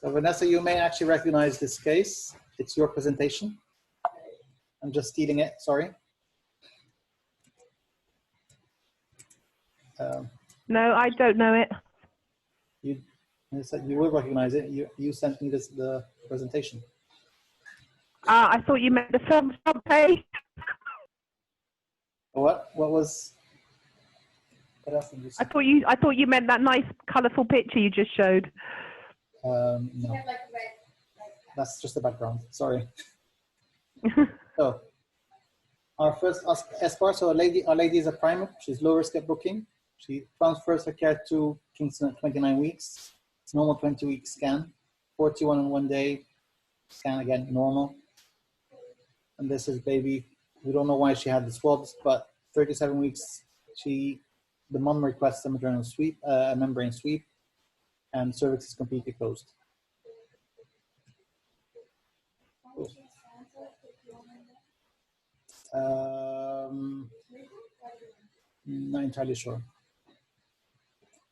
So Vanessa, you may actually recognize this case. It's your presentation. I'm just stealing it, sorry. No, I don't know it. You said you will recognize it. You sent me the presentation. I thought you meant the front page. What was? What else did you say? I thought you meant that nice, colourful picture you just showed. No, that's just the background. Sorry. So, our first SPAR. So, our lady is a primer. She's low risk at booking. She transfers her care to Kingston at 29 weeks. It's normal 20-week scan. 41 in 1 day. Scan again, normal. And this is baby. We don't know why she had the swabs, but 37 weeks. The mom requests a maternal sweep, a membrane sweep, and cervix is completely closed. Not entirely sure.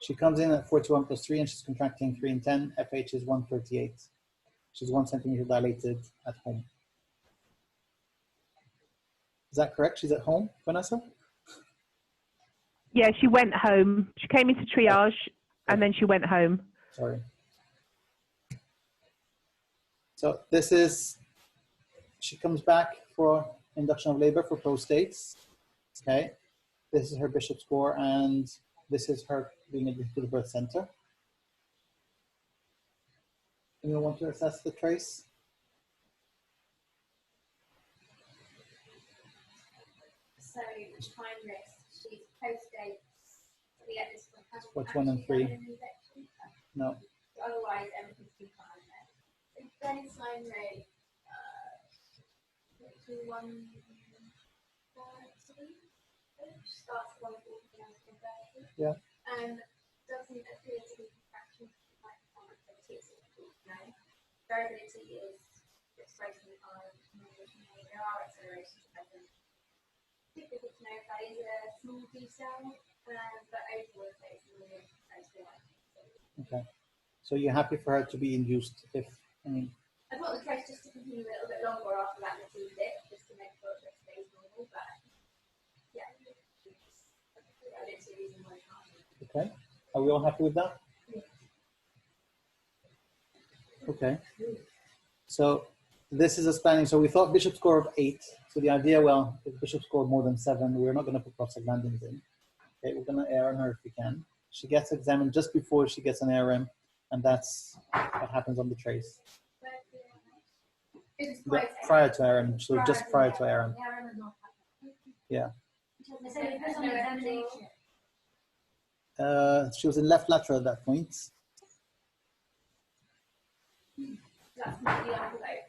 She comes in at 41 plus 3 and she's contracting 3 and 10. FH is 138. She's 1 centimeter dilated at home. Is that correct? She's at home, Vanessa? Yeah, she went home. She came into triage and then she went home. Sorry. So this is, she comes back for induction of labor for prostates. Okay. This is her Bishop score and this is her being admitted to the birth center. Anyone want to assess the trace? So time risk, she's post-date. What's 1 and 3? No. Otherwise, everything's too fine there. Baseline rate, 140. Starts at 140. Yeah. And doesn't appear to be contraction like variability is expressing on there are accelerations present. Difficult to know if that is a small D cell, but overall it's really close to one. Okay. So you're happy for her to be induced if, I mean. I thought the trace just to continue a little bit longer after that received it, just to make sure that it stays normal, but yeah. I don't see a reason why it can't. Okay. Are we all happy with that? Yeah. Okay. So this is a spanning. So we thought Bishop score of 8. So the idea, well, if Bishop scored more than 7, we're not going to put prostaglandins in. Okay, we're going to ARM her if we can. She gets examined just before she gets an ARM, and that's what happens on the trace. Prior to ARM, so just prior to ARM. Yeah. She was in left lateral at that point. That's not the envelope.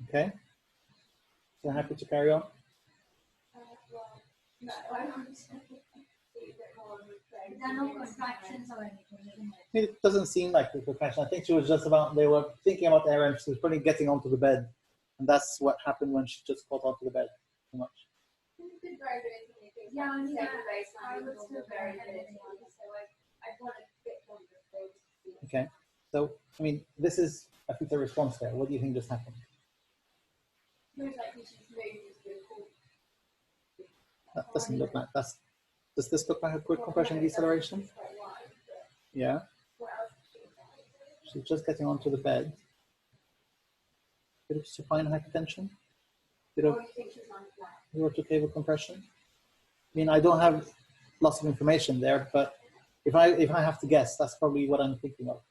Okay. So happy to carry on? Well, no, I want to see a bit more of the There are no contractions or anything, isn't it? It doesn't seem like the contraction. I think she was just about, they were thinking about ARM. She was probably getting onto the bed. And that's what happened when she just got onto the bed too much. Yeah, I mean, I would still variability, so I want a bit longer to. Okay. So, I mean, this is a fetal response there. What do you think just happened? Most likely she's moved to the That doesn't look like that's. Does this look like a quick compression deceleration? Yeah. She's just getting onto the bed. Bit of supine hypertension. Bit of aortic compression. I mean, I don't have lots of information there, but if I have to guess, that's probably what I'm thinking of.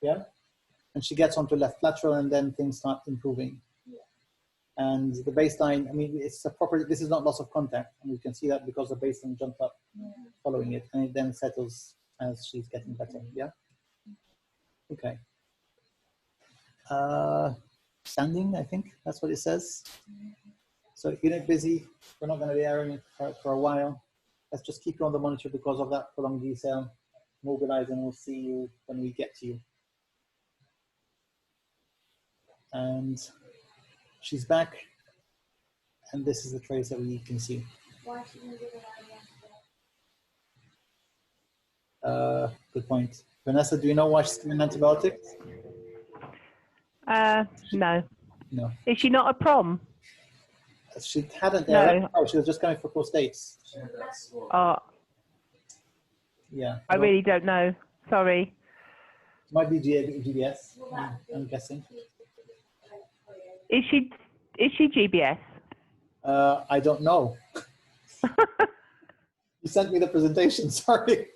Yeah. And she gets onto left lateral, and then things start improving. And the baseline, I mean, it's a proper, this is not loss of contact. And you can see that because the baseline jumped up following it, and it then settles as she's getting better. Yeah? Okay. Standing, I think that's what it says. So unit busy, we're not going to be airing it for a while. Let's just keep you on the monitor because of that prolonged decel. Mobilize, and we'll see you when we get to you. And she's back, and this is the trace that we can see. Good point. Vanessa, do you know why she's given antibiotics? No. No. Is she not a prom? She hadn't. No. Oh, she was just going for prostates. Oh, Yeah. I really don't know. Sorry. Might be GBS. I'm guessing. Is she GBS? I don't know. You sent me the presentation. Sorry.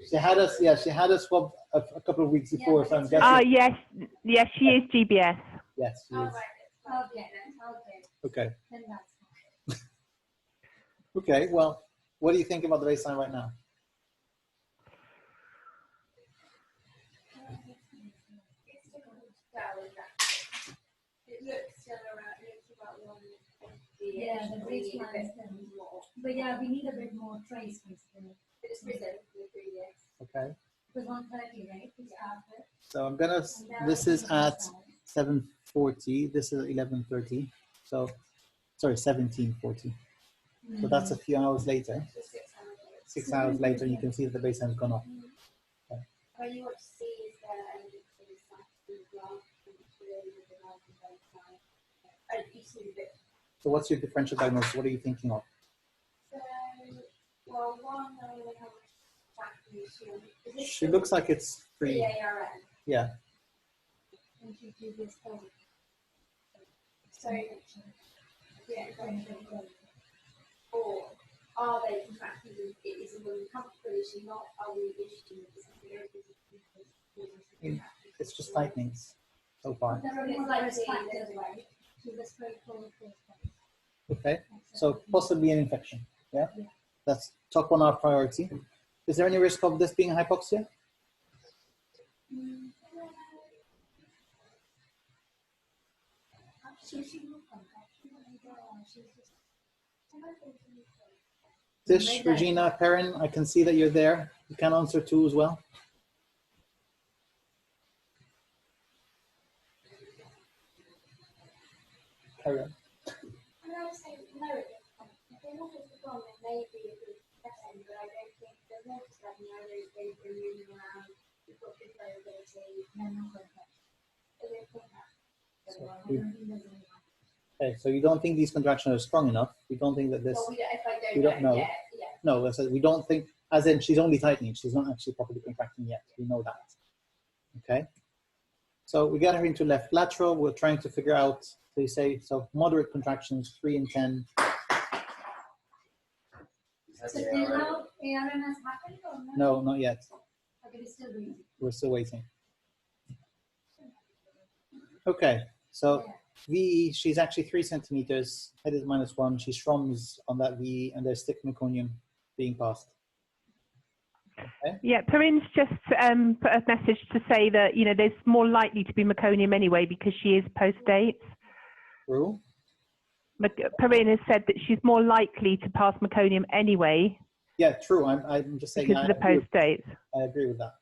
She had us. Yeah, she had us swab a couple of weeks before. So I'm guessing. Oh yes, she is GBS. Yes, she is. Okay. Then that's fine. Okay. Well, what do you think about the baseline right now? It looks still around, it looks about 150. Yeah, the baseline is then more. But yeah, we need a bit more trace basically. It's risen from the previous. Okay. It was 130, right? To start with. So I'm gonna. This is at 7:40. This is 11:30. So, sorry, 17:40. So that's a few hours later. Just 6 hours. 6 hours later, you can see that the baseline's gone up. What you want to see is the evidence of the science graph and the baseline. And you see the bit. So what's your differential diagnosis? What are you thinking of? So, well, one, I don't know how much vaccination. Is this She looks like it's free. ARN? Yeah. And she do this positive. So, yeah, or are they contracting? Is the woman comfortable? Is she not? Are we issuing It's just tightenings so far. There are more like factors, right? She's a straightforward case. Okay. So possibly an infection. Yeah. Yeah. That's top on our priority. Is there any risk of this being hypoxia? Tish, Regina, Perrin, I can see that you're there. You can answer too as well. Carry on. And I would say no. If they want us to go on, then maybe a good session, but I don't think there's no study. I don't think they're moving around. We've got good variability. Okay, so you don't think these contractions are strong enough? You don't think that this? Well, if I don't, we don't know. Yeah. No, I said we don't think. As in, she's only tightening. She's not actually properly contracting yet. We know that. Okay. So we get her into left lateral. We're trying to figure out. They say so. Moderate contractions, 3 and 10. So till now, ARN has happened or not? No, not yet. Okay, we're still waiting. We're still waiting. Okay, so VE, she's actually 3 centimeters, head is -1. She Schromm's on that VE, and there's thick meconium being passed. Okay. Yeah, Perrin's just put a message to say that, you know, there's more likely to be meconium anyway because she is post-dates. True. Perrin has said that she's more likely to pass meconium anyway. Yeah, true. I'm just saying. Because of the post-dates. I agree with that.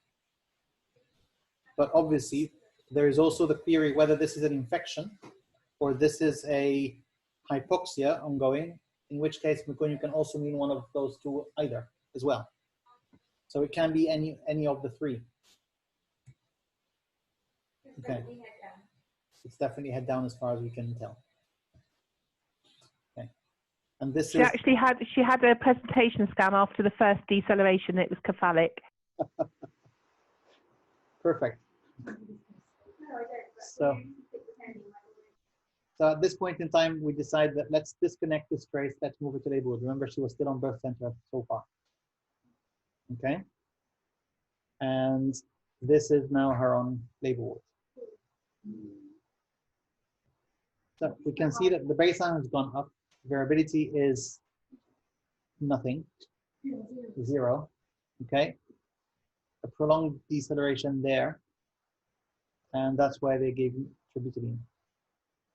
But obviously, there is also the query whether this is an infection or this is a hypoxia ongoing, in which case meconium can also mean one of those two either as well. So it can be any of the three. Okay. It's definitely head down as far as we can tell. Okay. And this She is actually had a presentation scan after the first deceleration. It was cephalic. perfect. So at this point in time, we decide that let's disconnect this trace. Let's move it to labor ward. Remember, she was still on birth center so far. Okay. And this is now her on labor ward. So we can see that the baseline has gone up. Variability is nothing, 0. Okay. A prolonged deceleration there. And that's why they gave tributylene.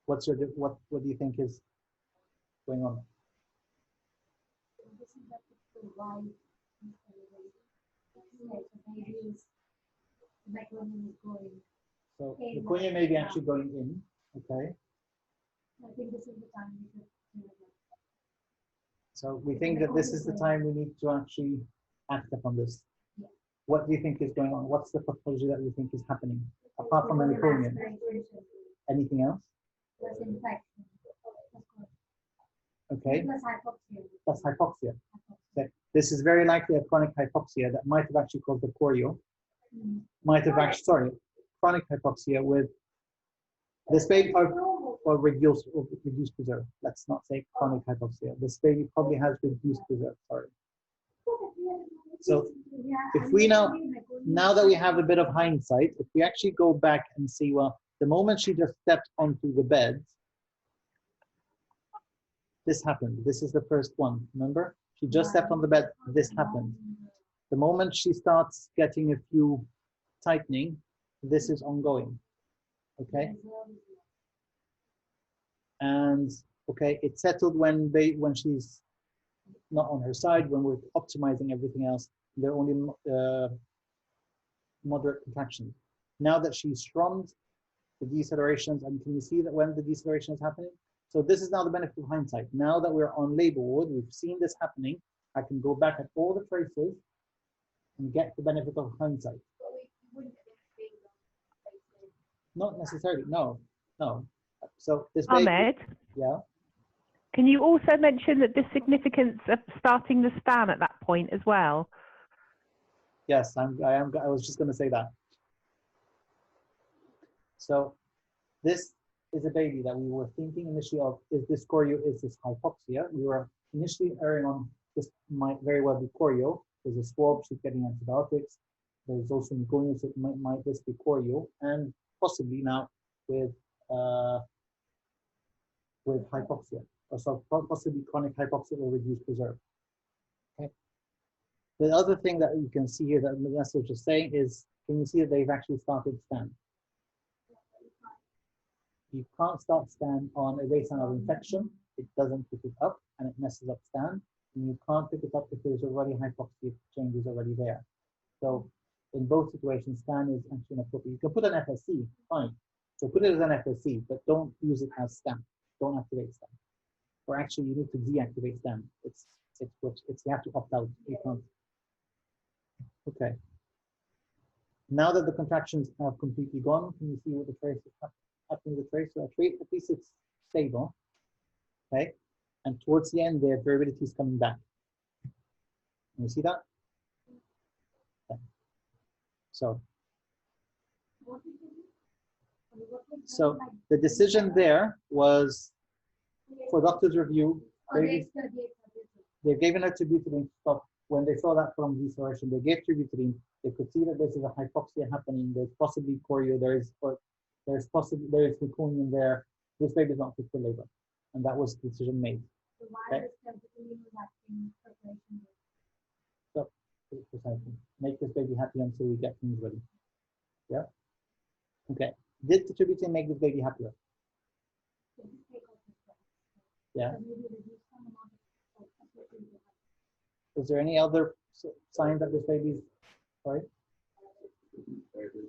What's your what do you think is going on? So the meconium may be actually going in. Okay. I think this is the time we should. So we think that this is the time we need to actually act upon this. What do you think is going on? What's the pathology that you think is happening apart from the meconium? Anything else? Plus infection. Okay, Plus hypoxia. that's hypoxia. Okay. This is very likely a chronic hypoxia that might have actually caused the choreo. Might have actually, sorry, chronic hypoxia with this baby or reduced preserve. Let's not say chronic hypoxia. This baby probably has reduced preserve. Sorry. So if we now that we have a bit of hindsight, if we actually go back and see, well, the moment she just stepped onto the bed, this happened. This is the first one. Remember, she just stepped on the bed. This happened. The moment she starts getting a few tightening, this is ongoing. Okay. And okay, it settled when she's not on her side, when we're optimizing everything else. They're only moderate contractions. Now that she's strummed, the decelerations, and can you see that when the deceleration is happening? So this is now the benefit of hindsight. Now that we're on labor ward, we've seen this happening, I can go back at all the traces and get the benefit of hindsight. Not necessarily, no. So this baby, Ahmed, yeah. can you also mention that the significance of starting the span at that point as well? Yes, I was just going to say that. So this is a baby that we were thinking initially of, is this choreo, is this hypoxia? We were initially erring on this might very well be choreo. There's a swab, she's getting antibiotics. There's also meconium, so might this be choreo? And possibly now with hypoxia, or so possibly chronic hypoxia or reduced preserve. Okay. The other thing that you can see here that the message is saying is, can you see that they've actually started scan? You can't start scan on a baseline of infection. It doesn't pick it up and it messes up scan. And you can't pick it up if there's already hypoxia changes already there. So in both situations, scan is actually inappropriate. You can put an FSC, fine. So put it as an FSC, but don't use it as scan. Don't activate scan. Or actually, you need to deactivate scan. It's you have to opt out. You can't. Okay. Now that the contractions have completely gone, can you see what the trace is happening with the trace? So at least it's stable. Okay. And towards the end, their variability is coming back. Can you see that? Okay. So the decision there was for doctor's review. They've given her tributylene to stop. When they saw that from deceleration, they gave tributylene. They could see that this is a hypoxia happening. There's possibly choreo. There's meconium there. This baby is not fit for labor, and that was the decision made. Okay. So precisely, make this baby happy until we get things ready. Yeah. Okay. Did the tributylene make this baby happier? Yeah. Is there any other sign that this baby's, sorry?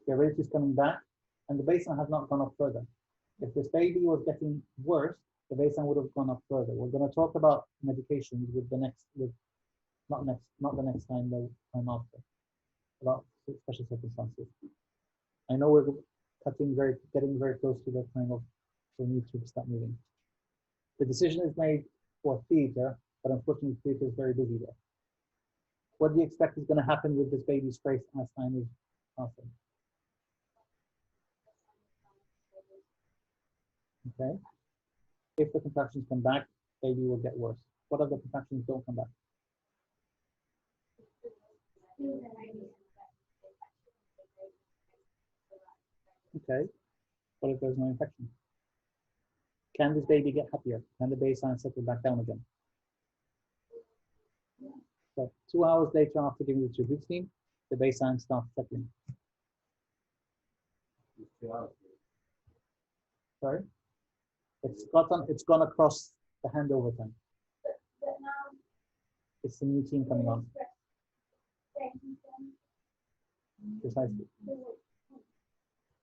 The rate is coming back and the baseline has not gone up further. If this baby was getting worse, the baseline would have gone up further. We're going to talk about medications with the next, not the next time, the time after, about special circumstances. I know we're getting very close to the time of the need to start moving. The decision is made for theater, but unfortunately theater is very busy there. What do you expect is going to happen with this baby's trace as time is passing? Okay. If the contractions come back, baby will get worse. What if the contractions don't come back? Okay. What if there's no infection? Can this baby get happier? Can the baseline settle back down again? So 2 hours later after giving the tributylene, the baseline starts settling. Sorry? It's gone across the handover time. It's the new team coming on. Precisely.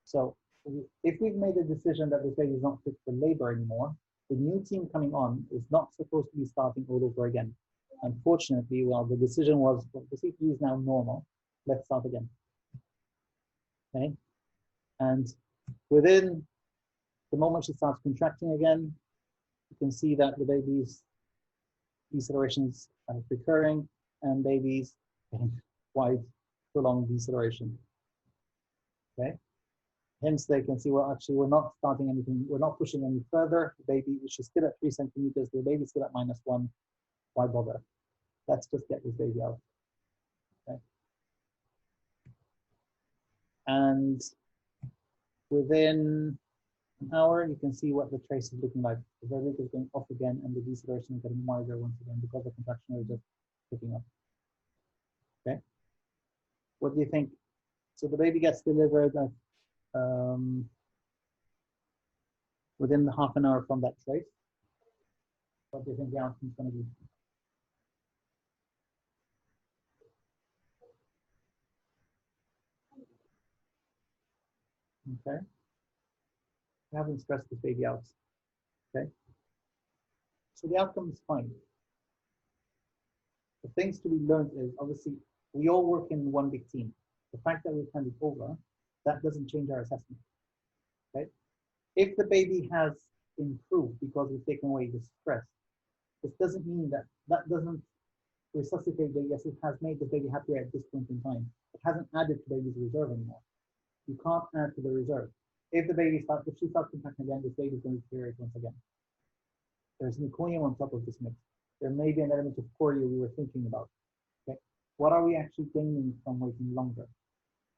So if we've made a decision that this baby is not fit for labor anymore, the new team coming on is not supposed to be starting all over again. Unfortunately, well, the decision was, well, the CTG is now normal. Let's start again. Okay, and within the moment she starts contracting again, you can see that the baby's decelerations are recurring, and babies getting wide, prolonged deceleration. Okay, hence they can see, well, actually, we're not starting anything, we're not pushing any further. The baby, which is still at 3 centimeters, the baby's still at -1. Why bother? Let's just get this baby out. Okay, and within an hour, you can see what the trace is looking like. The verdict is going off again, and the deceleration is getting wider once again because the contraction is just picking up. Okay, what do you think? So the baby gets delivered at, within the half an hour from that trace. What do you think the outcome is going to be? Okay, we haven't stressed this baby out. Okay, so the outcome is fine. The things to be learned is, obviously, we all work in one big team. The fact that we've handed over, that doesn't change our assessment. Okay, if the baby has improved because we've taken away the stress, this doesn't mean that that doesn't resuscitate the, yes, it has made the baby happier at this point in time. It hasn't added to baby's reserve anymore. You can't add to the reserve. If the baby starts, if she starts contracting again, this baby is going to deteriorate once again. There's meconium on top of this mix. There may be an element of chorea we were thinking about. Okay, what are we actually gaining from waiting longer?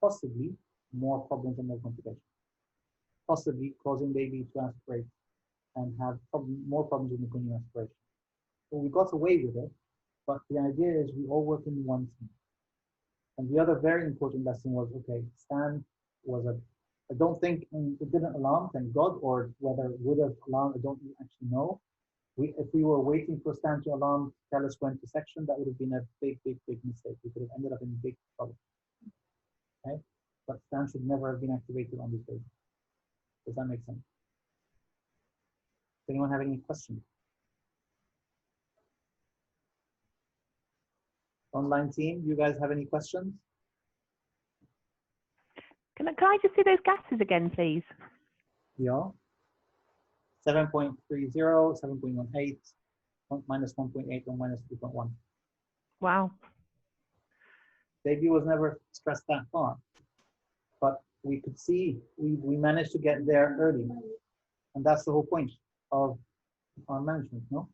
Possibly more problems and more complications. Possibly causing baby to aspirate and have more problems with meconium aspiration. So we got away with it, but the idea is we all work in one team. And the other very important lesson was, okay, Stan was a, I don't think it didn't alarm, thank God, or whether it would have alarmed, I don't actually know. If we were waiting for Stan to alarm, tell us when to section, that would have been a big, big, big mistake. We could have ended up in big trouble. Okay? But Stan should never have been activated on this day. Does that make sense? Does anyone have any questions? Online team, you guys have any questions? Can I just see those gases again, please? Yeah. 7.30, 7.18, minus 1.8, and minus 2.1. Wow. Baby was never stressed that far, but we could see we managed to get there early, and that's the whole point of our management, no?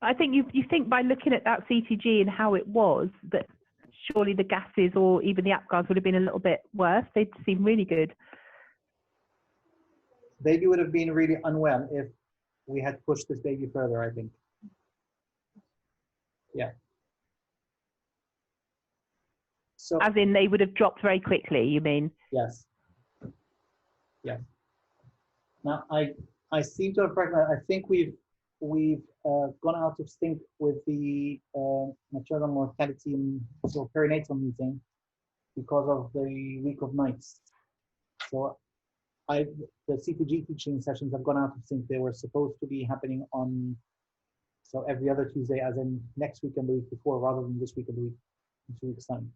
I think you think by looking at that CTG and how it was, that surely the gases or even the APGARs would have been a little bit worse. They'd seem really good. Baby would have been really unwell if we had pushed this baby further, I think. Yeah. So, as in they would have dropped very quickly, you mean? Yes. Yeah. Now I seem to have recognized, I think we've gone out of sync with the maternal mortality and so perinatal meeting because of the week of nights. So the CTG teaching sessions have gone out of sync. They were supposed to be happening on, so every other Tuesday, as in next week and the week before, rather than this week and the week in 2 weeks' time.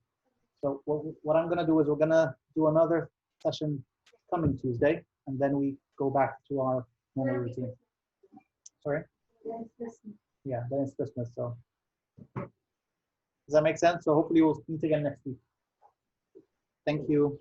So what I'm going to do is we're going to do another session coming Tuesday, and then we go back to our normal routine. Sorry? Yeah, then it's Christmas. So does that make sense? So hopefully we'll meet again next week. Thank you.